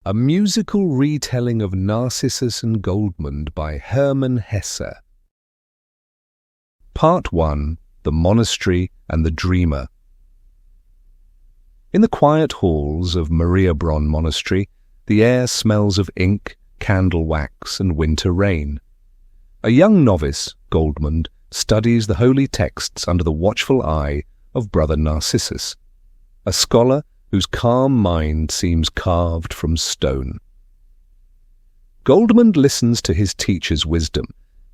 A musical retelling of Narcissus and Goldmund by Hermann Hesse. Part 1. The Monastery and the Dreamer. In the quiet halls of Mariabronn Monastery, the air smells of ink, candle wax, and winter rain. A young novice, Goldmund, studies the holy texts under the watchful eye of Brother Narcissus, a scholar whose calm mind seems carved from stone. Goldmund listens to his teacher's wisdom,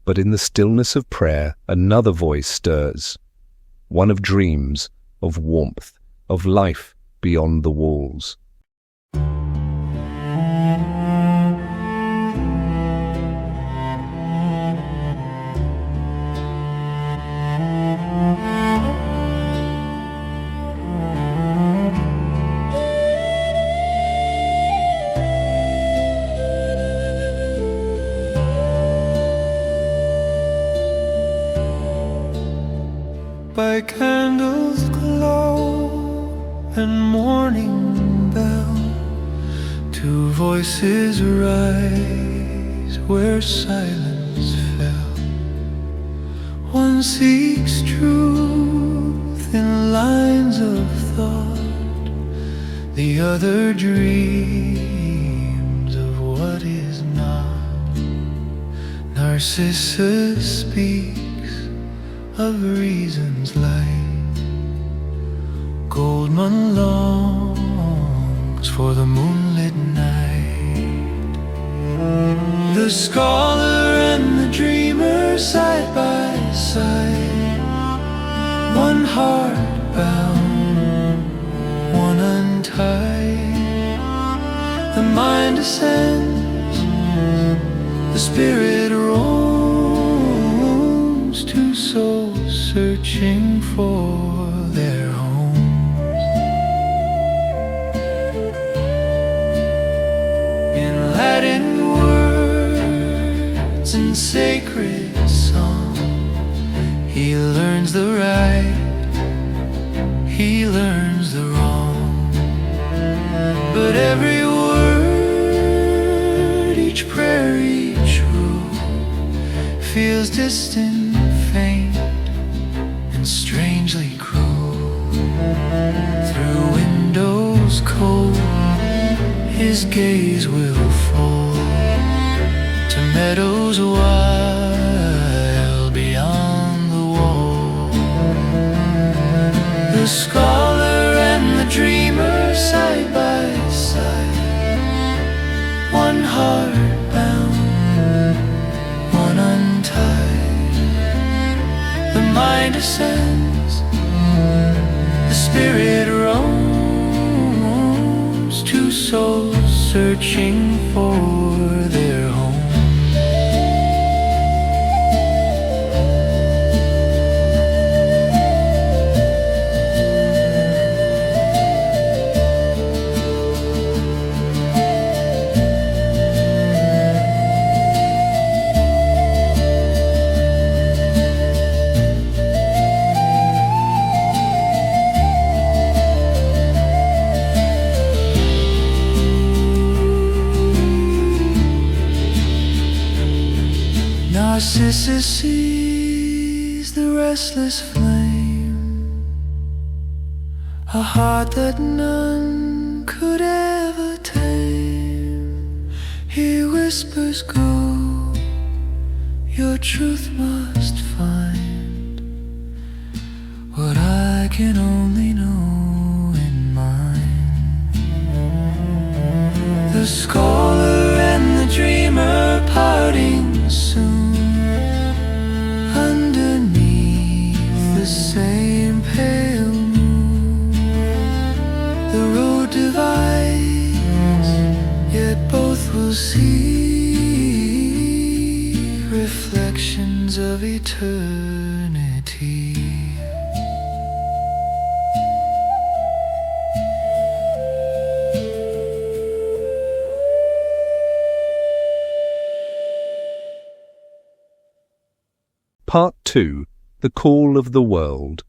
but in the stillness of prayer another voice stirs, one of dreams, of warmth, of life beyond the walls. By candles glow and morning bell, two voices rise where silence fell. One seeks truth in lines of thought, the other dreams of what is not. Narcissus speaks of reasons light, Goldmund longs for the moonlit night. The scholar and the dreamer side by side, one heart bound, one untied. The mind ascends, the spirit roams, two souls searching for their homes. In Latin words and sacred song, he learns the right, he learns the wrong. But every word, each prayer, each rule feels distant, faint, and strangely cruel. Through windows cold, his gaze will fall to meadows wild beyond the wall. The scholar and the dreamer side by side, one heart bound, one untied. The mind ascends, the spirit roams, two souls searching for their home. Narcissus sees the restless flame, a heart that none could ever tame. He whispers, go, your truth must find what I can only know in mine. The scholar and the dreamer parting soon, the same pale moon. The road divides, yet both will see reflections of eternity. Part 2. The Call of the World.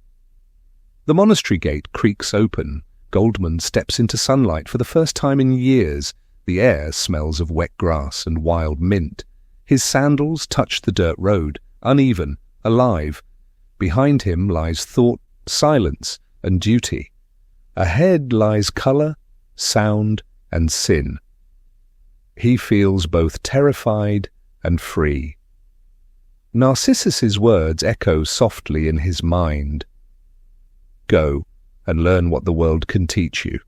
The monastery gate creaks open. Goldmund steps into sunlight for the first time in years, The air smells of wet grass and wild mint. His sandals touch the dirt road, uneven, alive. Behind him lies thought, silence, and duty. Ahead lies colour, sound, and sin. He feels both terrified and free. Narcissus's words echo softly in his mind. Go and learn what the world can teach you.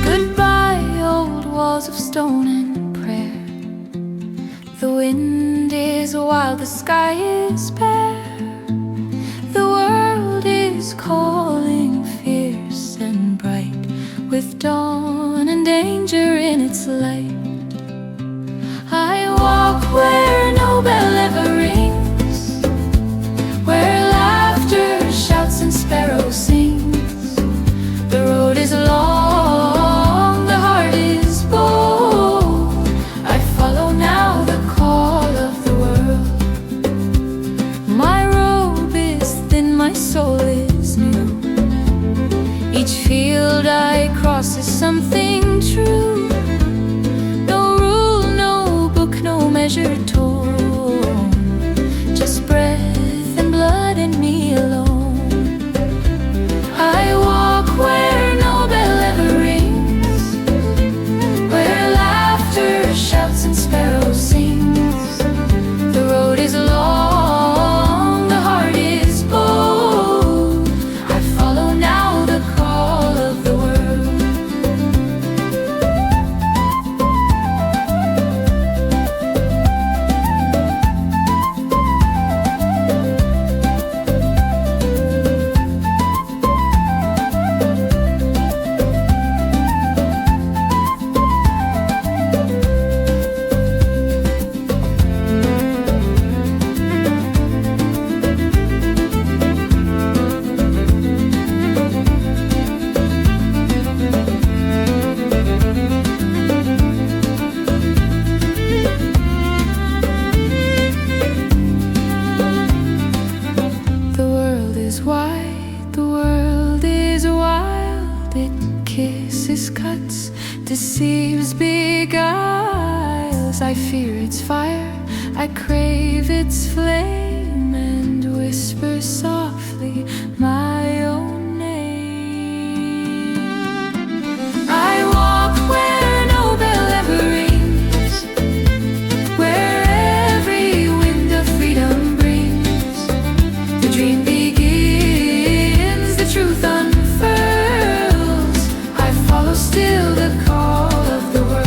Goodbye, old walls of stone and prayer. The wind is wild, the sky is bare. The world is calling fierce and bright, with dawn and danger in its light. I walk where no bell ever rings, where laughter shouts and sparrow sings. The road is long, the heart is bold. I follow now the call of the world. My robe is thin, my soul is new. Each field I cross is something true. No rule, no book, no measure told. Just breath and blood and me alone. I walk where no bell ever rings, where laughter shouts and sparrows sings. The road is long, the heart is bold. I follow now the call of the world. The world is wide, the world is wild. It kisses, cuts, deceives, beguiles. I fear its fire, I crave its flame, and whisper softly my own name. I walk where no bell ever rings, where every wind of freedom brings. The dream begins, the truth unfurls. I follow still the call of the world.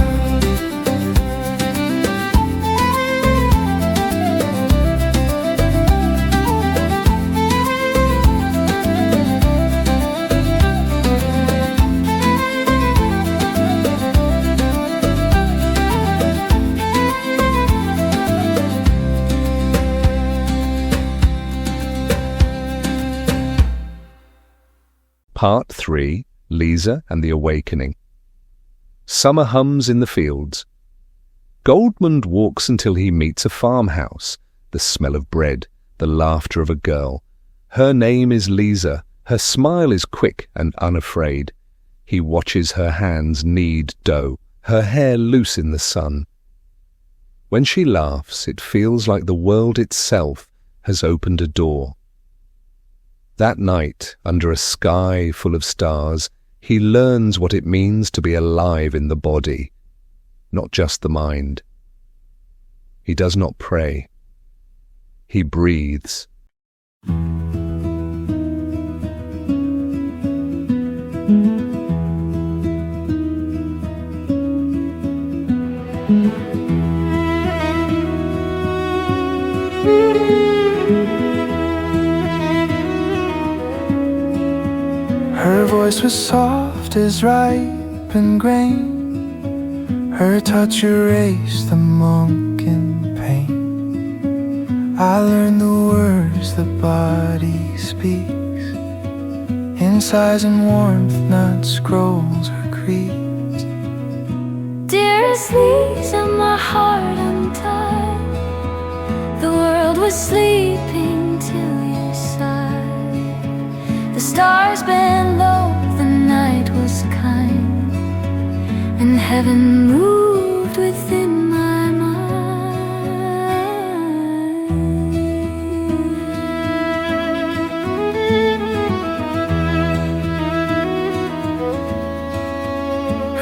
Part 3, Lise and the Awakening. Summer hums in the fields. Goldmund walks until he meets a farmhouse, the smell of bread, the laughter of a girl. Her name is Lise, her smile is quick and unafraid. He watches her hands knead dough, her hair loose in the sun. When she laughs, it feels like the world itself has opened a door. That night, under a sky full of stars, he learns what it means to be alive in the body, not just the mind. He does not pray. He breathes. Her voice was soft as ripened grain. Her touch erased the monk in pain. I learned the words the body speaks in size and warmth, not scrolls or creeds. Dearest Lise, my heart untied. The world was sleeping till you sighed. The stars bent low, the night was kind, and heaven moved within my mind.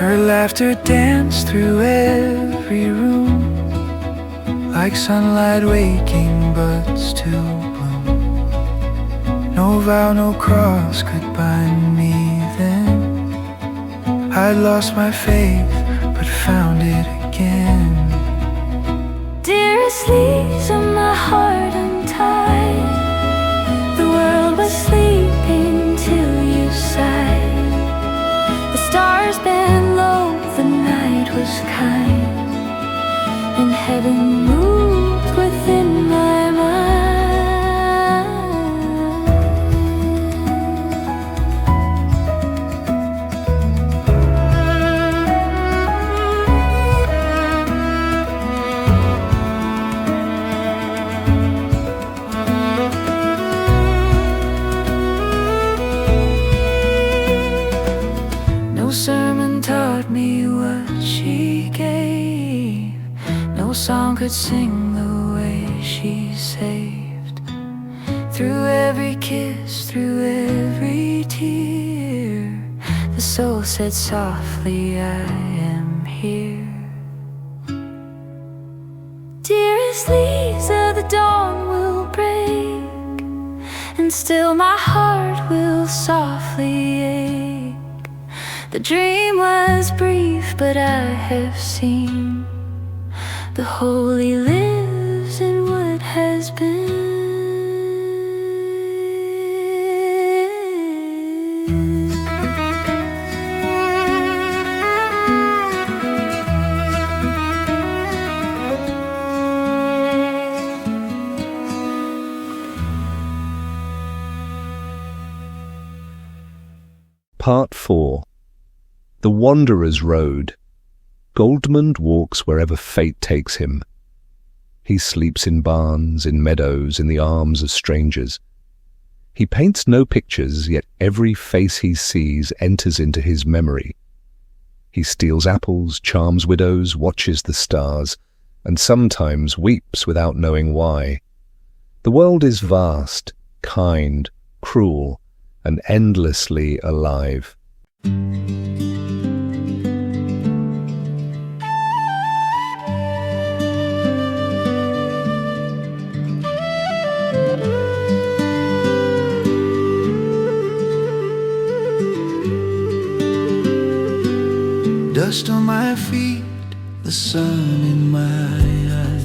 Her laughter danced through every room, like sunlight waking buds to bloom. No vow, no cross could bind me then. I'd lost my faith, but found it again. Dearest Lise, my heart untied. The world was sleeping till you sighed. The stars bent low, the night was kind, and heaven moved within my mind. No sermon taught me what she gave. No song could sing the way she saved. Through every kiss, through every tear, the soul said softly, I am here. Dearest Lise, the dawn will break, and still my heart will softly ache. The dream was brief, but I have seen the holy lives in what has been. Part 4. The Wanderer's Road. Goldmund walks wherever fate takes him. He sleeps in barns, in meadows, in the arms of strangers. He paints no pictures, yet every face he sees enters into his memory. He steals apples, charms widows, watches the stars, and sometimes weeps without knowing why. The world is vast, kind, cruel, and endlessly alive. Dust on my feet, the sun in my eyes.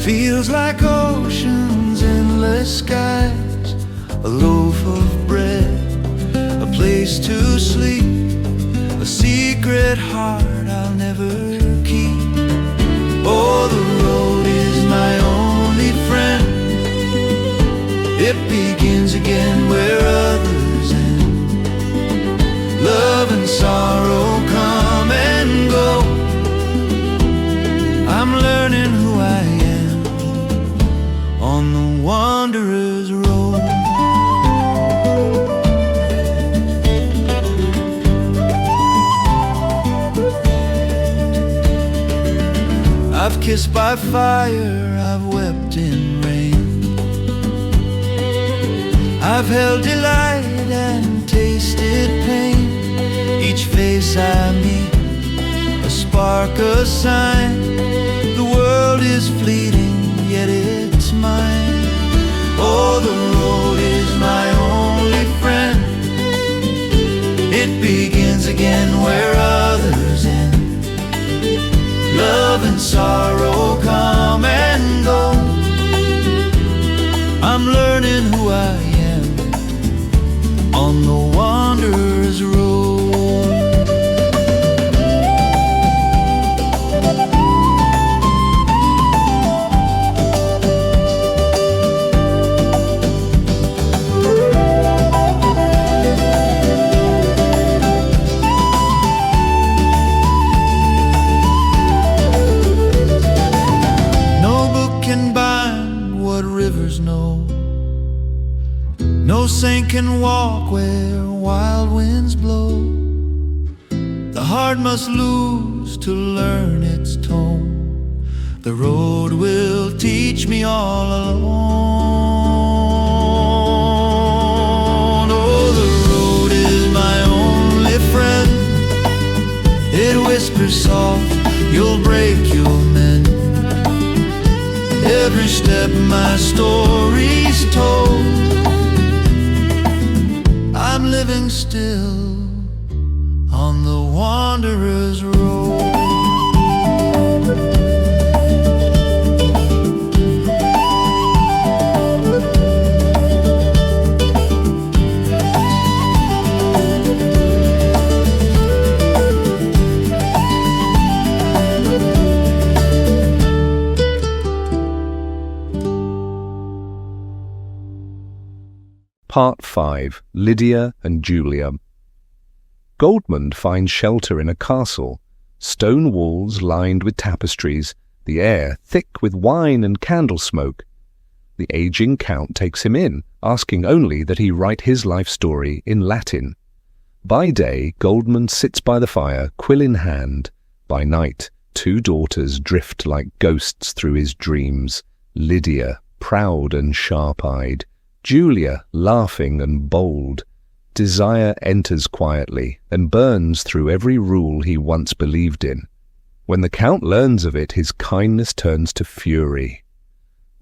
Feels like oceans, endless skies. A loaf of bread, a place to sleep, a secret heart I'll never keep. Oh, the road is my only friend. It begins again where others end. Love and sorrow come and go. I'm learning who I am on the wanderer's road. I've kissed by fire, I've wept in rain. I've held delight and tasted pain. Each face I meet, a spark, a sign. The world is fleeting, yet it's mine. Oh, the road is my only friend. It begins again where others end. Love and sorrow come and go. I'm learning who I am on the wanderer's road. can walk where wild winds blow. The heart must lose to learn its tone. The road will teach me all alone. Oh, the road is my only friend. It whispers soft, you'll break, you'll mend. Every step my story's told. I'm living still on the wanderer's road. Part 5. Lydia and Julia. Goldmund finds shelter in a castle, stone walls lined with tapestries, the air thick with wine and candle smoke. The aging count takes him in, asking only that he write his life story in Latin. By day, Goldmund sits by the fire, quill in hand. By night, 2 daughters drift like ghosts through his dreams, Lydia, proud and sharp-eyed, Julia, laughing and bold. Desire enters quietly and burns through every rule he once believed in. When the Count learns of it, his kindness turns to fury.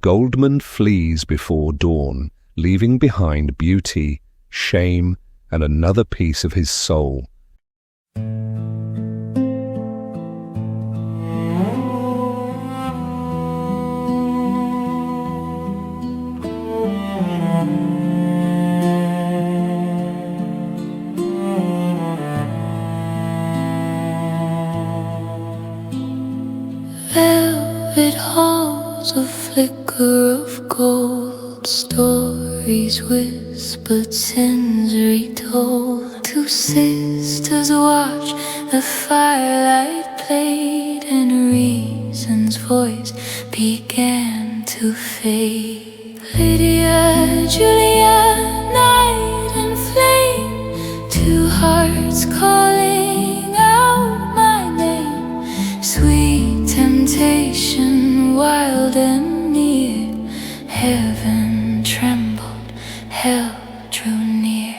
Goldmund flees before dawn, leaving behind beauty, shame, and another piece of his soul. Velvet halls, a flicker of gold, stories whispered, sins retold. 2 sisters watched, the firelight played, and reason's voice began to fade. Lydia, Julia, night and flame, 2 hearts calling out my name. Sweet temptation, wild and near, heaven trembled, hell drew near.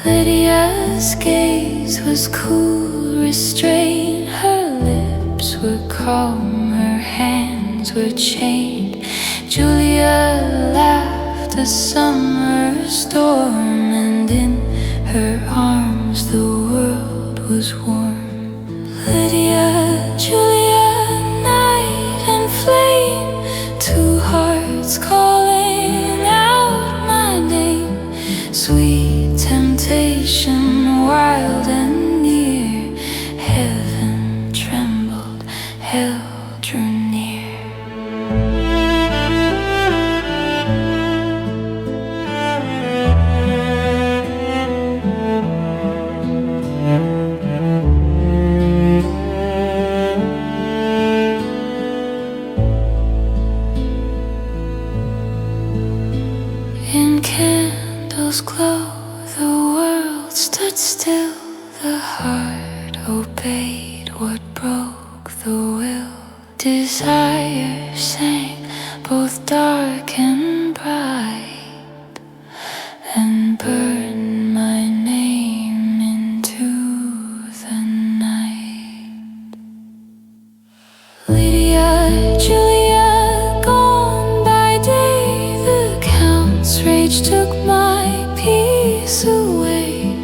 Lydia's gaze was cool, restrained. Her lips were calm, her hands were chained. Julia laughed a summer storm, and in her arms the world was warm. Lydia, Julia, night and flame, 2 hearts calling out my name. Sweet temptation, wild and near, heaven trembled, hell drew near. In candles glow, the world stood still. The heart obeyed what broke the will. Desire sang both dark and bright, and burned my name into the night. Lydia, Julia, gone by day. The Count's rage took my peace away.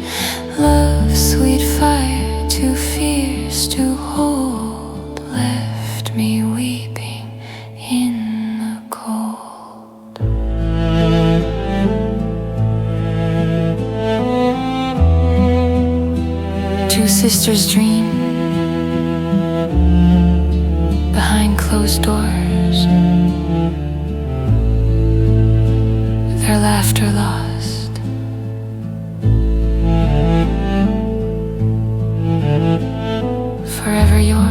Love's sweet fire, too fierce to hold, left me weeping in the cold. 2 sisters dream behind closed doors. her laughter lost. Forever yours.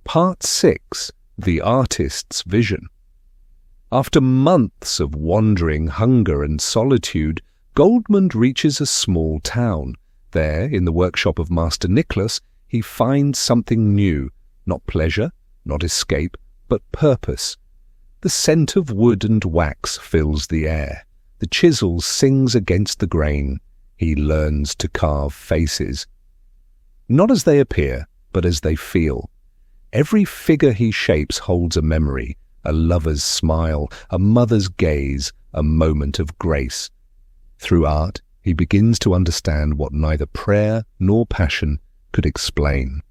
Part 6. The Artist's Vision. After months of wandering, hunger and solitude, Goldmund reaches a small town. There, in the workshop of Master Nicholas, he finds something new, not pleasure, not escape, but purpose. The scent of wood and wax fills the air. The chisel sings against the grain. He learns to carve faces. Not as they appear, but as they feel. Every figure he shapes holds a memory, a lover's smile, a mother's gaze, a moment of grace. Through art, he begins to understand what neither prayer nor passion could explain.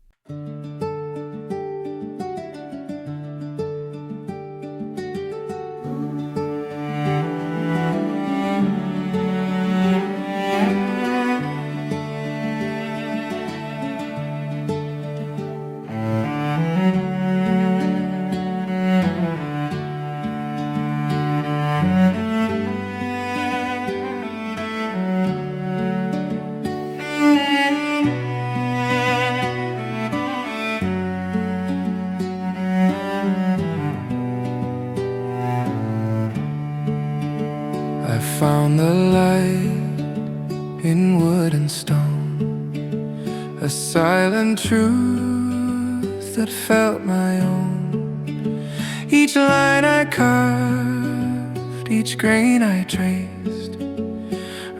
Found the light in wood and stone, a silent truth that felt my own. Each line I carved, each grain I traced,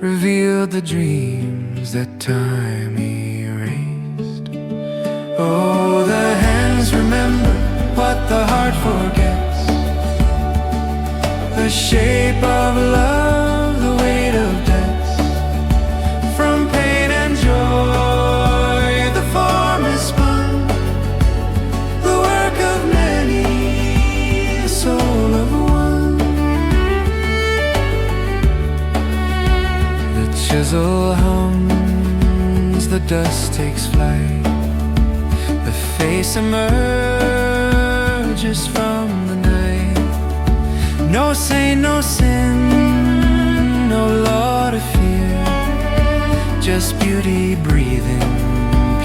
revealed the dreams that time erased. Oh, the hands remember what the heart forgets, the shape of love, the weight of debts. From pain and joy the form is spun, the work of many, the soul of one. The chisel hums, the dust takes flight, the face emerges from the night. No saint, no sin, no law to fear, just beauty breathing,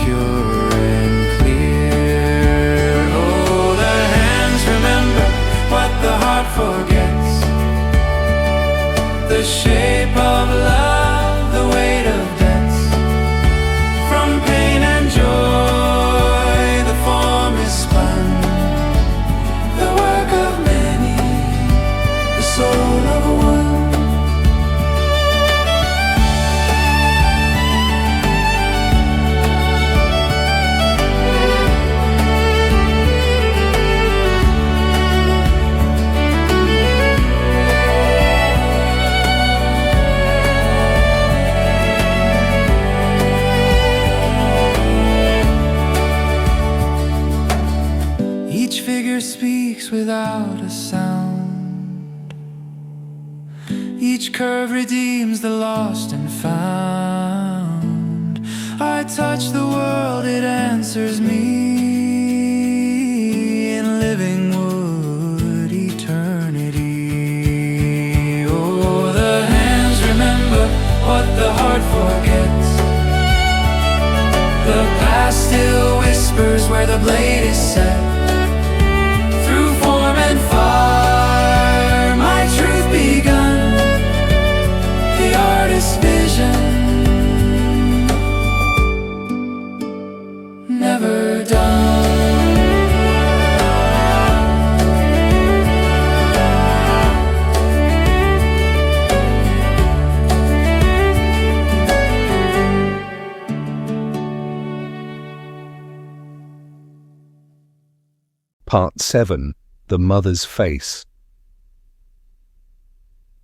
pure and clear. Oh, the hands remember what the heart forgets, the shape of love, the weight of debts. From pain and joy the form is spun, the work of many, the soul of one. Each figure speaks without a sound, each curve redeems the lost and found. I touch the world, it answers me in living wood eternity. Oh, the hands remember what the heart forgets, the past still whispers where the blade is set. Through form and fire, my truth begun, the artist's vision, never done. Part 7. The Mother's Face.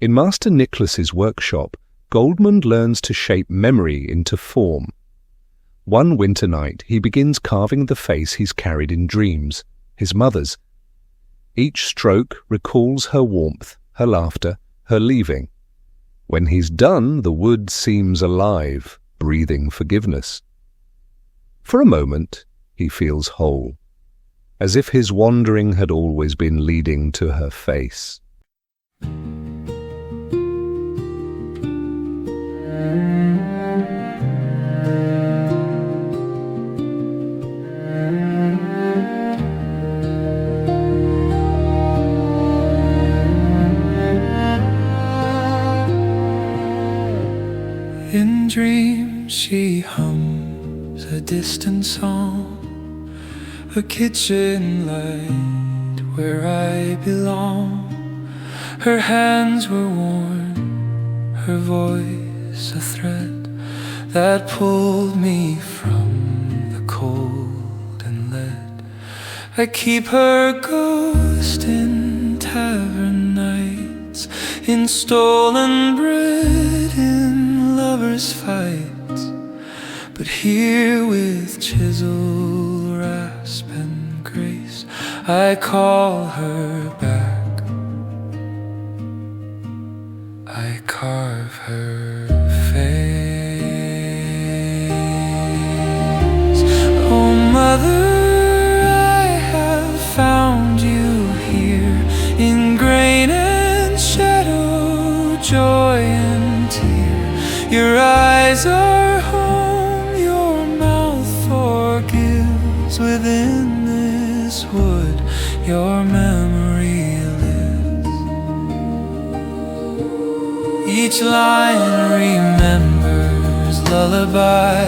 In Master Nicholas's workshop, Goldmund learns to shape memory into form. One winter night, he begins carving the face he's carried in dreams, his mother's. Each stroke recalls her warmth, her laughter, her leaving. When he's done, the wood seems alive, breathing forgiveness. For a moment, he feels whole, as if his wandering had always been leading to her face. In dreams she hums a distant song, a kitchen light where I belong. Her hands were warm, her voice a thread that pulled me from the cold and lead. I keep her ghost in tavern nights, in stolen bread, in lovers' fights. But here with chisel, rasp and grace, I call her back. I carve her face. Oh mother, I have found you here, in grain and shadow, joy and tear. Your eyes are home, your mouth forgives. Within this wood, your memory lives. Each line remembers lullaby,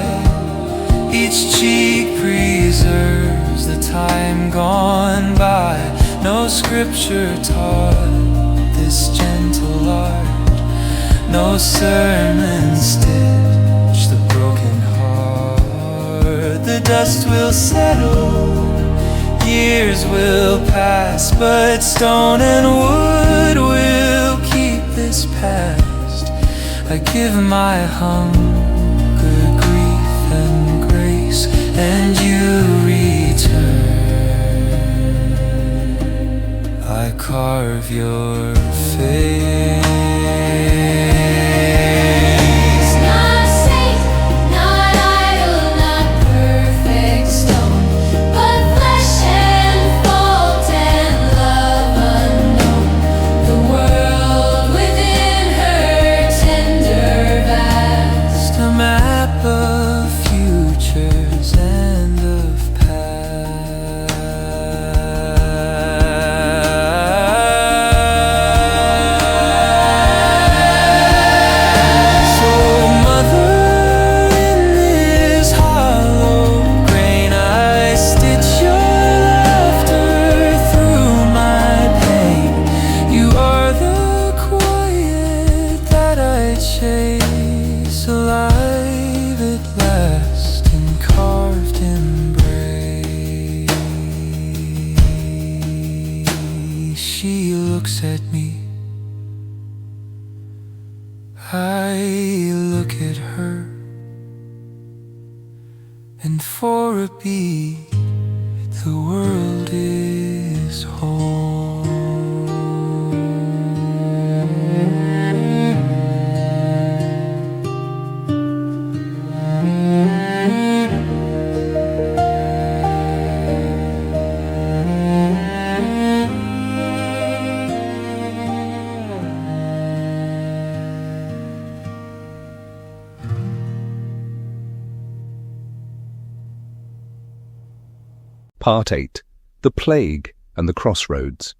each cheek preserves the time gone by. No scripture taught this gentle art, no sermon stitch the broken heart. The dust will settle, years will pass, but stone and wood will keep this past. I give my hunger, grief and grace, and you return. I carve your face. She looks at me, I look at her, and for a beat the world is home. Part 8. The Plague and the Crossroads.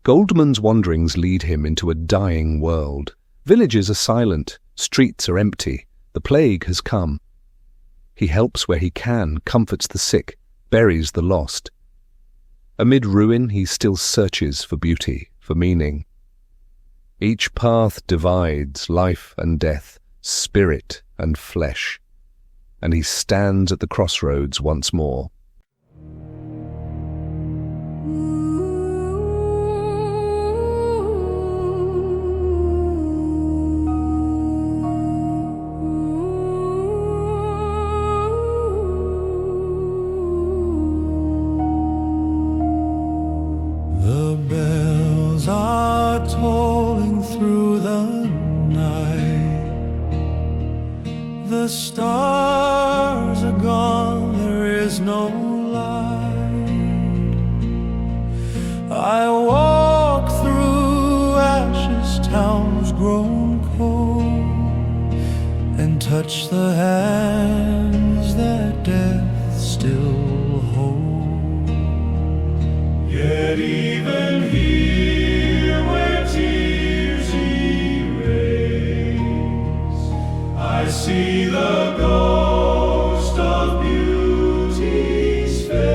Goldmund's wanderings lead him into a dying world. Villages are silent, streets are empty, the plague has come. He helps where he can, comforts the sick, buries the lost. Amid ruin he still searches for beauty, for meaning. Each path divides life and death, spirit and flesh, and he stands at the crossroads once more. The bells are tolled alone through the night. The stars are gone, there is no light. I walk through ashes, towns grown cold, and touch the hands that death still holds. Yet even here where tears erase, I see the ghost of beauty's face.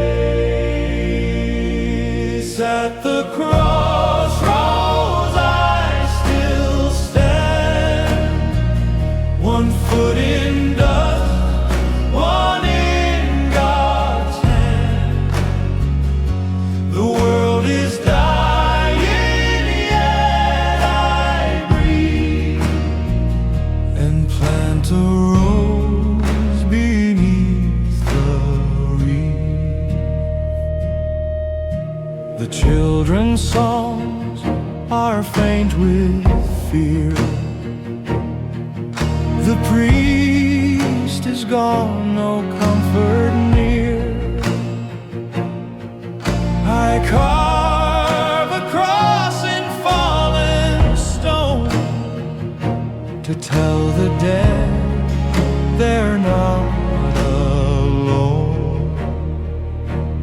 At the crossroads I still stand, one foot in dust, one in God's hand. The world is dying, yet I breathe and plant a rose beneath the reed. The children's songs are faint with fear. The priest is gone, no comfort near. I carve a cross in fallen stone to tell the dead they're not alone.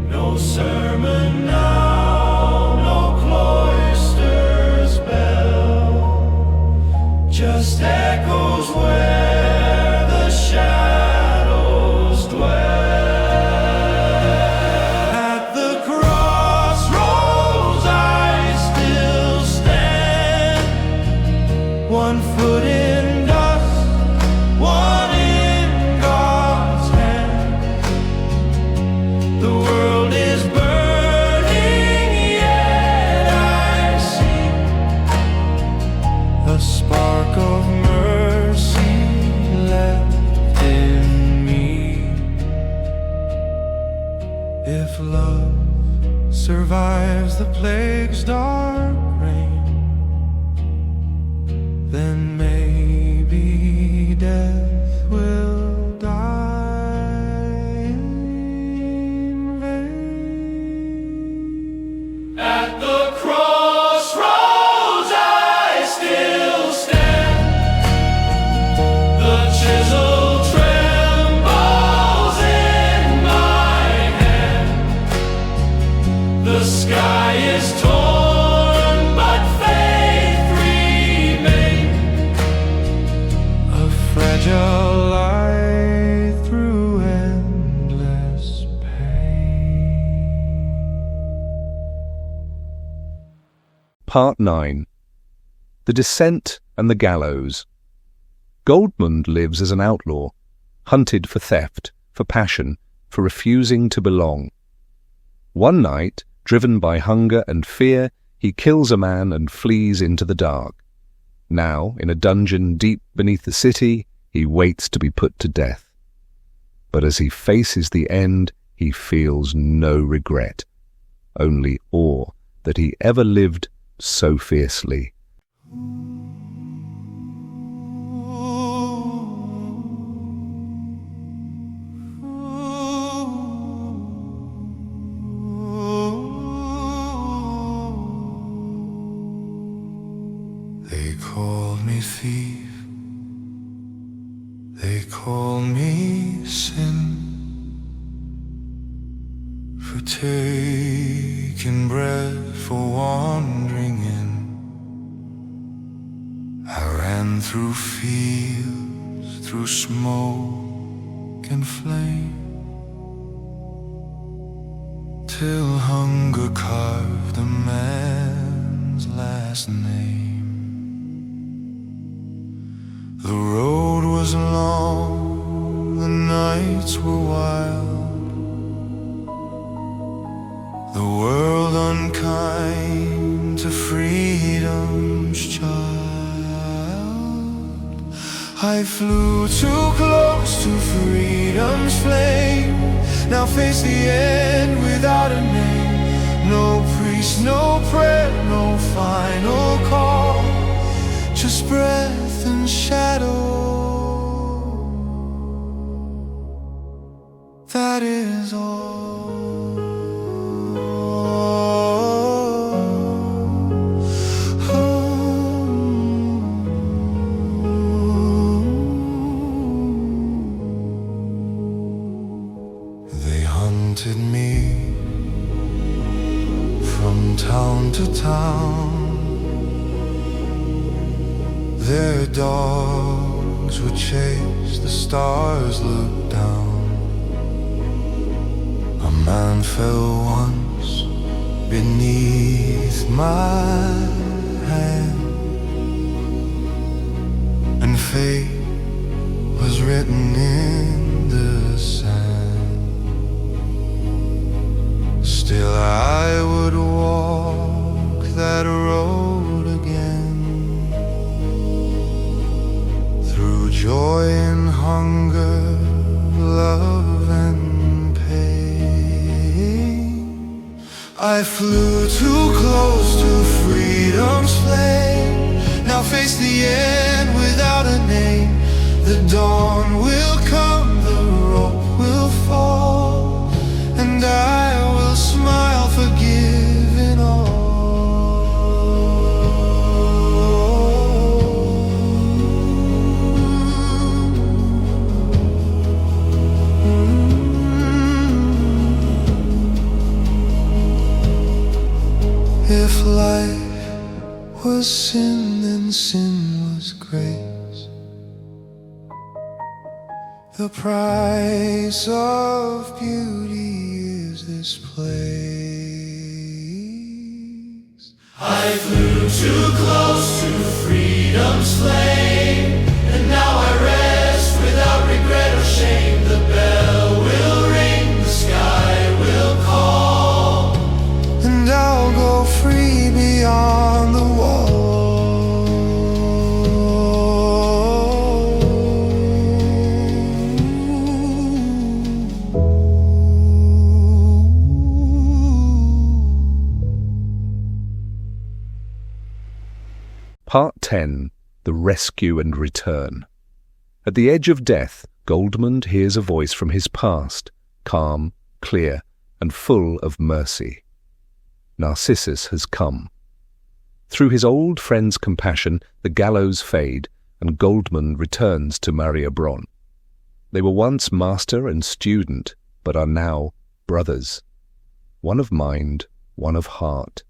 No sermon now, no cloister's bell, just echoes where the shadows dwell. At the crossroads I still stand, one foot in dust, one in God's hand. The world is burning, yet I see a spark of mercy left in me. If love survives the plague's dark reign, then maybe death will die in vain. At the crossroads I still stand, the chisel trembles in my hand. The sky is torn, but faith remains, a fragile light through endless pain. Part 9. The Descent and the Gallows. Goldmund lives as an outlaw, hunted for theft, for passion, for refusing to belong. One night, driven by hunger and fear, he kills a man and flees into the dark. Now, in a dungeon deep beneath the city, he waits to be put to death. But as he faces the end, he feels no regret, only awe that he ever lived so fiercely. They called me thief, they called me sin, for taking bread, for wandering in. I ran through fields, through smoke and flame, till hunger carved a man's last name. The road was long, the nights were wild, the world unkind to freedom's child. I flew too close to freedom's flame, now face the end without a name. No priest, no prayer, no final call, Their dogs would chase the stars, look down. A man fell once beneath my hand, and fate was written in the sand. Still I would walk that road again, through joy and hunger, love and pain. I flew too close to freedom's flame, now face the end without a name. The dawn will come, the rope will fall, and I will smile, forgiving all. If life was sin, then sin was grace. The price of beauty is this place. I flew too close to freedom's flame, and now I rest without regret or shame. The bell will ring, the sky will call, and I'll go free beyond the wall. Part 10. The Rescue and Return. At the edge of death, Goldmund hears a voice from his past, calm, clear, and full of mercy. Narcissus has come. Through his old friend's compassion, the gallows fade, and Goldmund returns to Maria Bronn. They were once master and student, but are now brothers. One of mind, one of heart.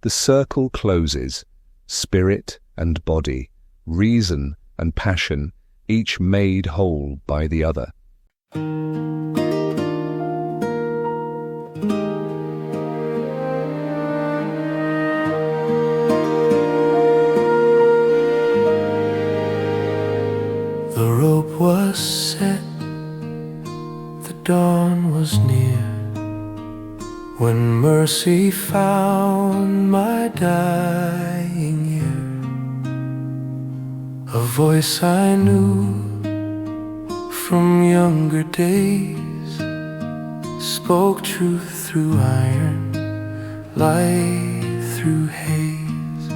The circle closes. Spirit and body, reason and passion, each made whole by the other. The rope was set, the dawn was near, when mercy found my dying ear. A voice I knew from younger days spoke truth through iron, light through haze.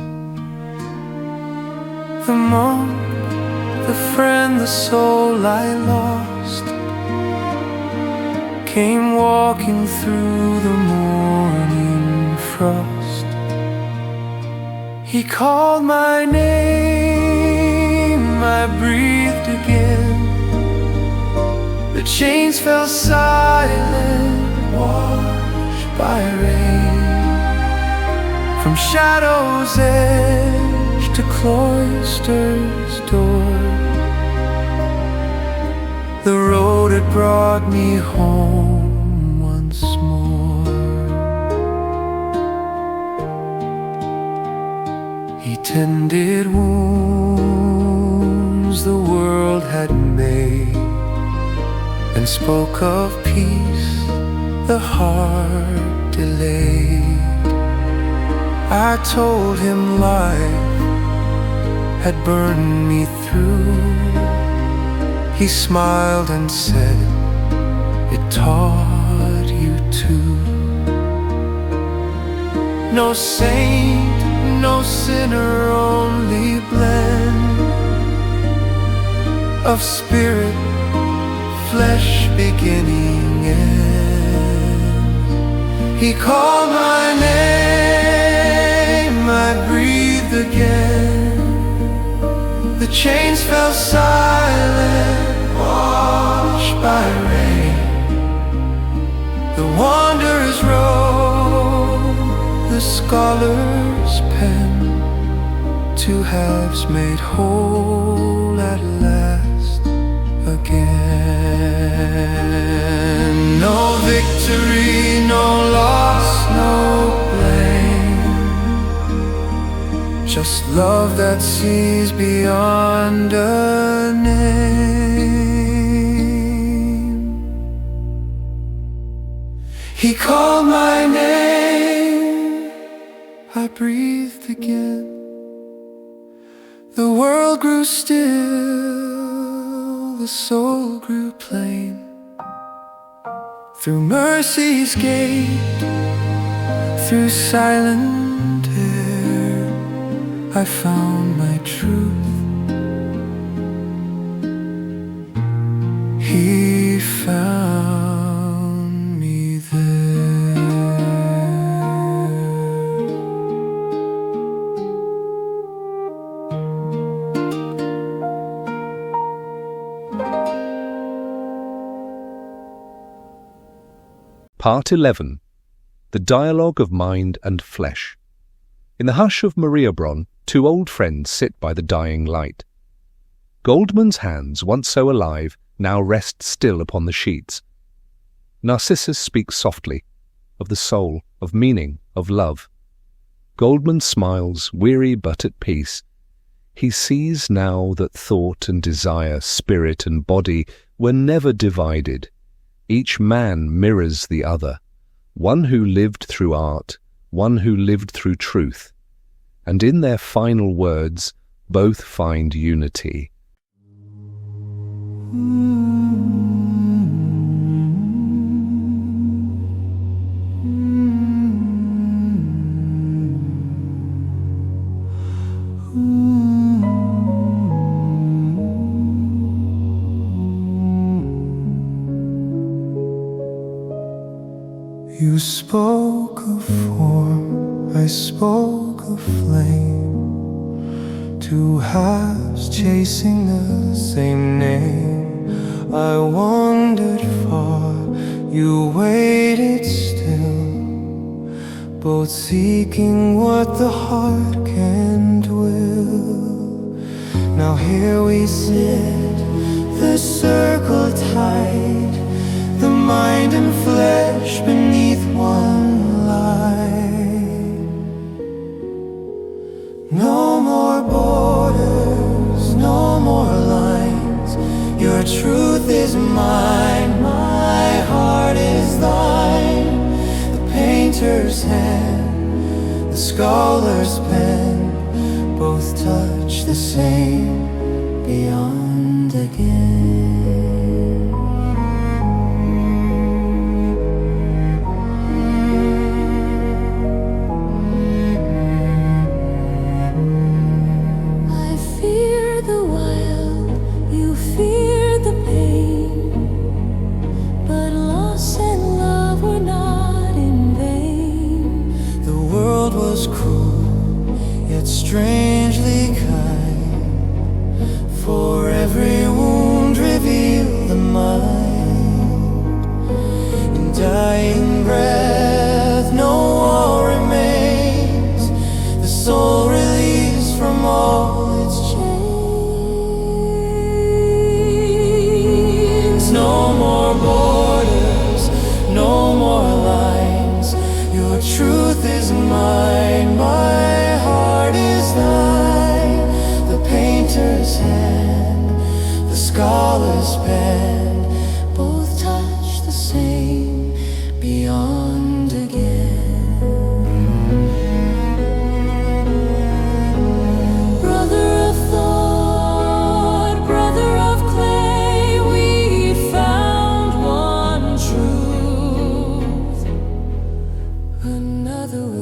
The monk, the friend, the soul I lost, came walking through the morning frost. He called my name, I breathed again. The chains fell silent, washed by rain. From shadow's edge to cloister's door, the road had brought me home once more. He tended wounds the world had made, and spoke of peace the heart delayed. I told him life had burned me through. He smiled and said, it taught you too. No saint, no sinner, only blend of spirit, flesh, beginning, end. He called my name, I breathed again. The chains fell silent, washed by rain. The wanderers wrote the scholar's pen two halves made whole at last again. No victory, no loss, no blame, just love that sees beyond a name. He called my name, I breathed again. The world grew still, the soul grew plain. Through mercy's gate, through silent air, I found my truth. He found me there. Part 11. The Dialogue of Mind and Flesh. In the hush of Mariabron, two old friends sit by the dying light. Goldmund's hands, once so alive, now rest still upon the sheets. Narcissus speaks softly, of the soul, of meaning, of love. Goldmund smiles, weary but at peace. He sees now that thought and desire, spirit and body were never divided. Each man mirrors the other, one who lived through art, one who lived through truth. And in their final words, both find unity. You spoke of form, I spoke of flame. Two halves chasing the same name. I wandered far, you waited still, both seeking what the heart can't will. Now here we sit, the circle tight, the mind and flesh beneath one light. No more borders, no more lines. Your truth is mine, my heart is thine. The painter's hand, the scholar's pen, both touch the same beyond again. Strangely kind, for every wound revealed the mind. In dying breath, no war remains, the soul released from all its chains. No more borders, no more lines. Your truth is mine, my heart is thine. The painter's hand, the scholar's pen, both touch the same beyond again. Brother of thought, brother of clay, we found one truth, another way.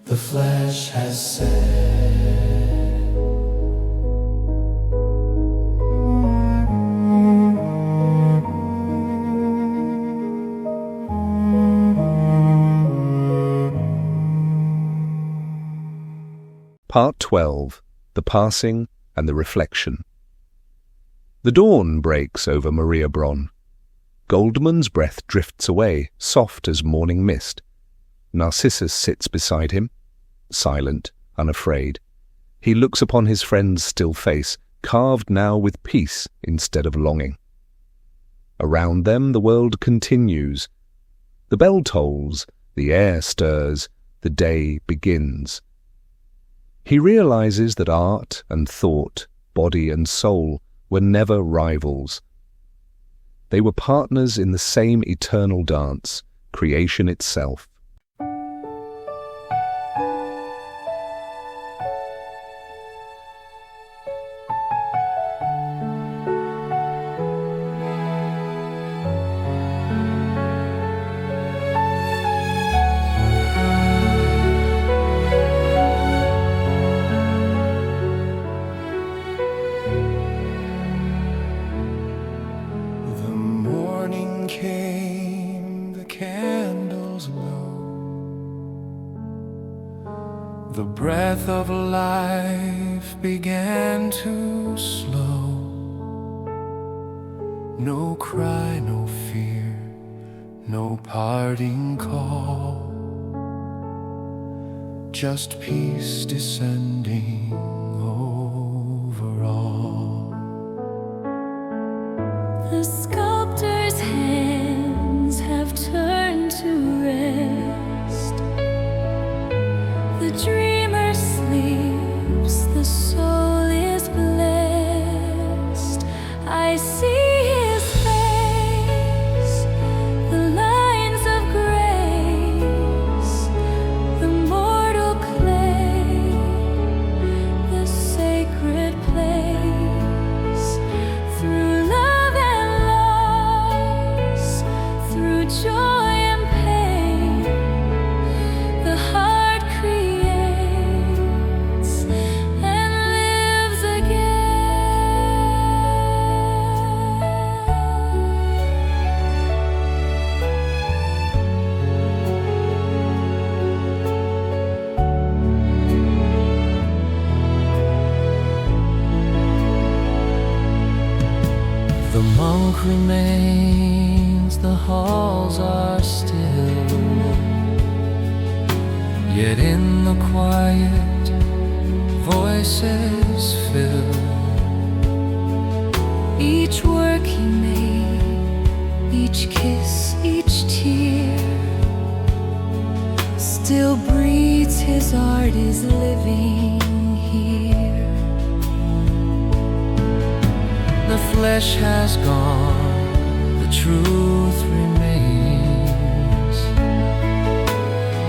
The flesh has said. Part 12. The Passing and the Reflection. The dawn breaks over Maria Bronn. Goldmund's breath drifts away, soft as morning mist. Narcissus sits beside him, silent, unafraid. He looks upon his friend's still face, carved now with peace instead of longing. Around them the world continues. The bell tolls, the air stirs, the day begins. He realizes that art and thought, body and soul, were never rivals. They were partners in the same eternal dance, creation itself. The breath of life began to slow. No cry, no fear, no parting call. Just peace descending over all. The sculptor's hands have turned to rest. The dreamer sleeps, the soul is blessed. I see his face, the lines of grace, the mortal clay, the sacred place. Through love and loss, through joy and pain, the heart creates and lives The monk remains, the halls are still. Yet in the quiet, voices fill. each work he made, each kiss, each tear, still breathes. His art is living here. The flesh has gone, the truth remains.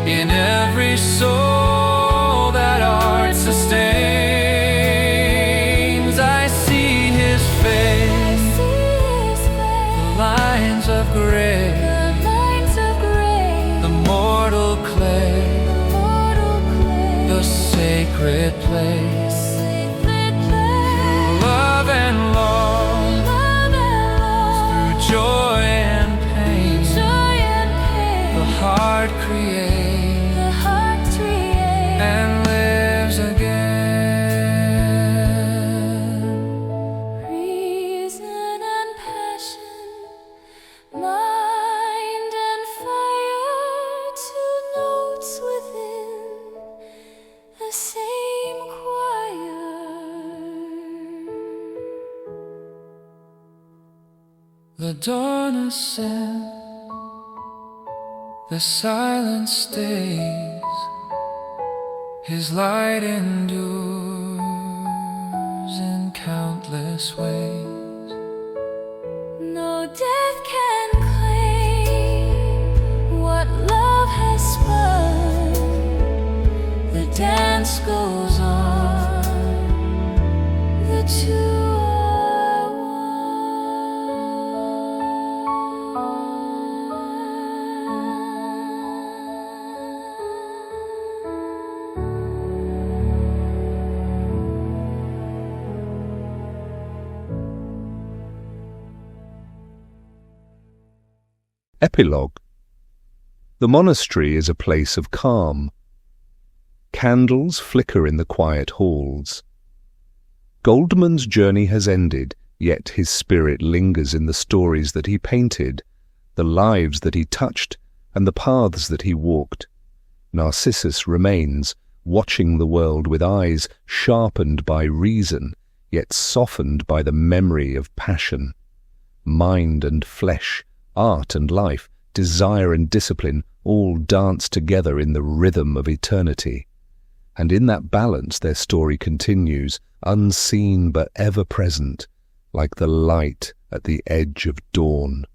In every soul that art sustains, I see his face, the lines of grace, the mortal clay, the sacred place. Love and loss, through joy and pain, the heart creates and lives again. Reason and passion, mind and fire, two notes within the same choir. The dawn ascends, the silence stays. His light endures in countless ways. No death can claim what love has spun. The dance goes on, the two are Epilogue. The monastery is a place of calm. Candles flicker in the quiet halls. Goldmund's journey has ended, yet his spirit lingers in the stories that he painted, the lives that he touched, and the paths that he walked. Narcissus remains, watching the world with eyes sharpened by reason, yet softened by the memory of passion. Mind and flesh, art and life, desire and discipline all dance together in the rhythm of eternity. And in that balance their story continues, unseen but ever present, like the light at the edge of dawn.